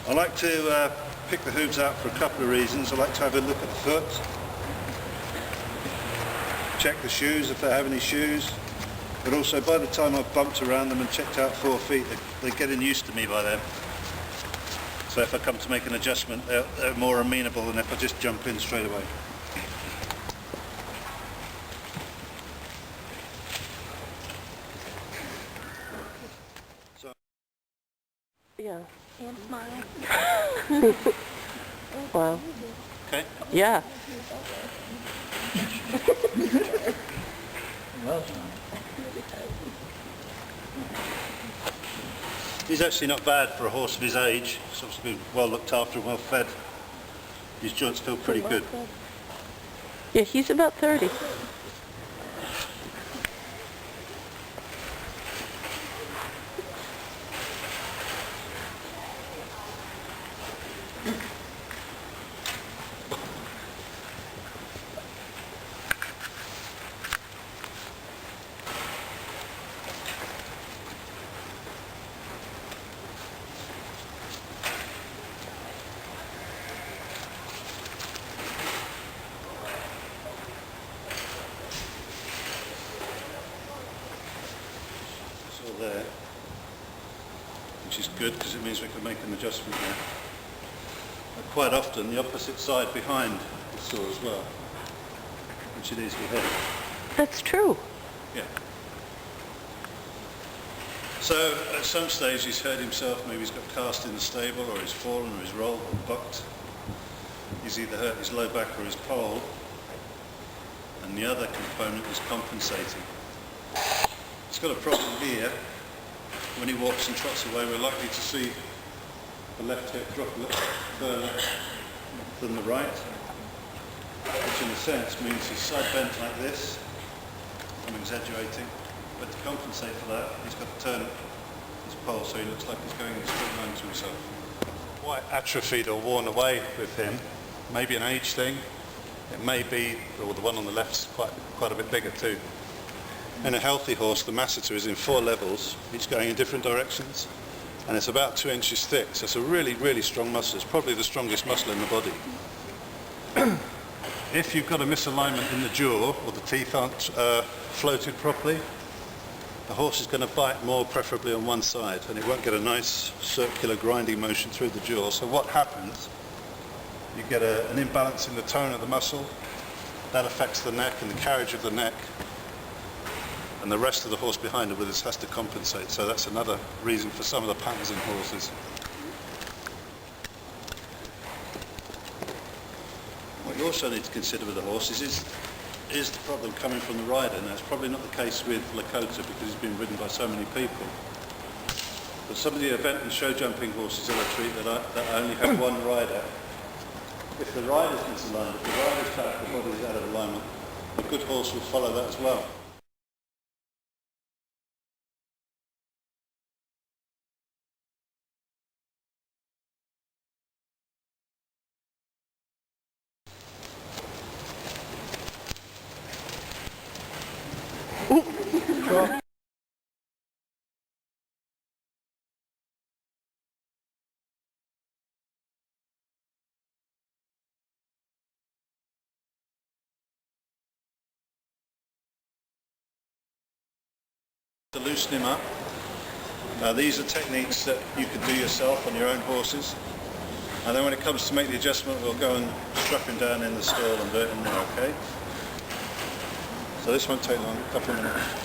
I like to pick the hooves out for a couple of reasons. I like to have a look at the foot, check the shoes if they have any shoes, but also by the time I've bumped around them and checked out 4 feet, they're getting used to me by then. So if I come to make an adjustment, they're more amenable than if I just jump in straight away. Yeah. And smile. Wow. Okay. Yeah. Well, He's actually not bad for a horse of his age. He's obviously been well looked after and well fed. His joints feel pretty good. Yeah, he's about 30. It's all there, which is good because it means we can make an adjustment there. But quite often the opposite side behind is sore as well, which it is with him. That's true. Yeah. So at some stage he's hurt himself, maybe he's got cast in the stable or he's fallen or he's rolled or bucked. He's either hurt his low back or his pole, and the other component is compensating. He's got a problem here. When he walks and trots away, we're likely to see the left hip drop a little further than the right, which in a sense means he's side bent like this. I'm exaggerating, but to compensate for that, he's got to turn his pole so he looks like he's going in a straight line to himself. Quite atrophied or worn away with him, maybe an age thing. It may be, or the one on the left is quite a bit bigger too. In a healthy horse, the masseter is in 4 levels, each going in different directions, and it's about 2 inches thick, so it's a really, really strong muscle. It's probably the strongest muscle in the body. If you've got a misalignment in the jaw, or the teeth aren't floated properly, the horse is going to bite more, preferably on one side, and it won't get a nice circular grinding motion through the jaw. So what happens, you get an imbalance in the tone of the muscle, that affects the neck and the carriage of the neck, and the rest of the horse behind it with us has to compensate. So that's another reason for some of the patterns in horses. What you also need to consider with the horse is the problem coming from the rider. Now, it's probably not the case with Lakota because he's been ridden by so many people. But some of the event and show jumping horses that I treat that only have one rider, if the rider's misaligned, if the rider's back, the body is out of alignment, a good horse will follow that as well. To loosen him up. These are techniques that you can do yourself on your own horses, and then when it comes to make the adjustment, we'll go and strap him down in the stall and do it in there, okay? So this won't take long, a couple of minutes.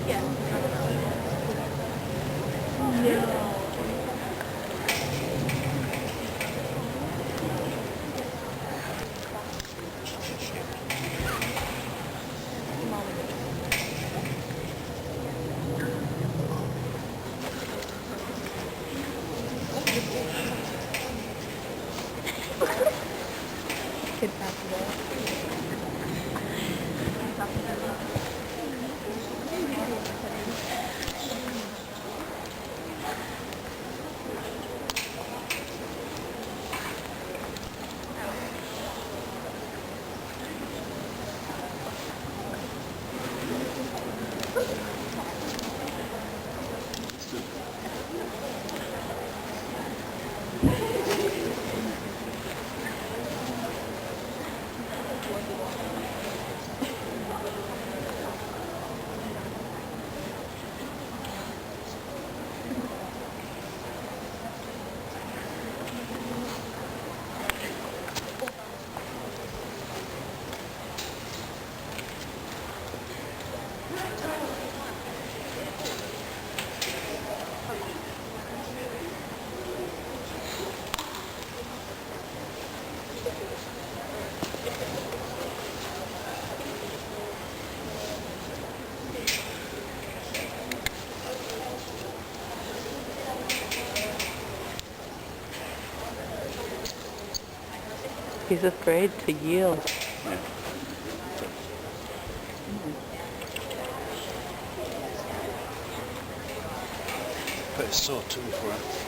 Yeah. He's afraid to yield. Yeah. But it's sore too for him.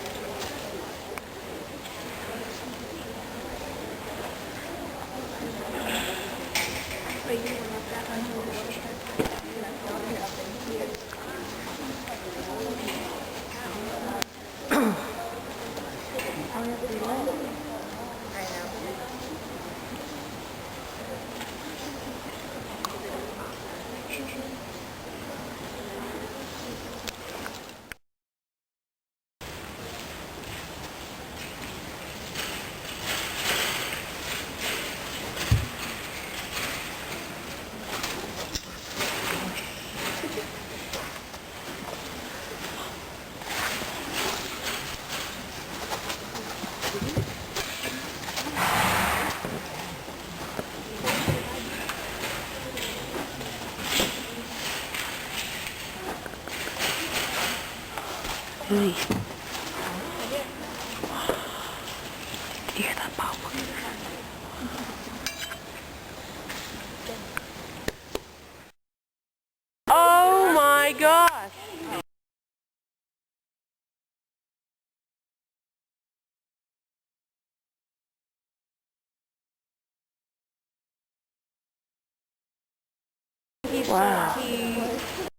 Hey. You hear that pop? Oh my gosh! Wow.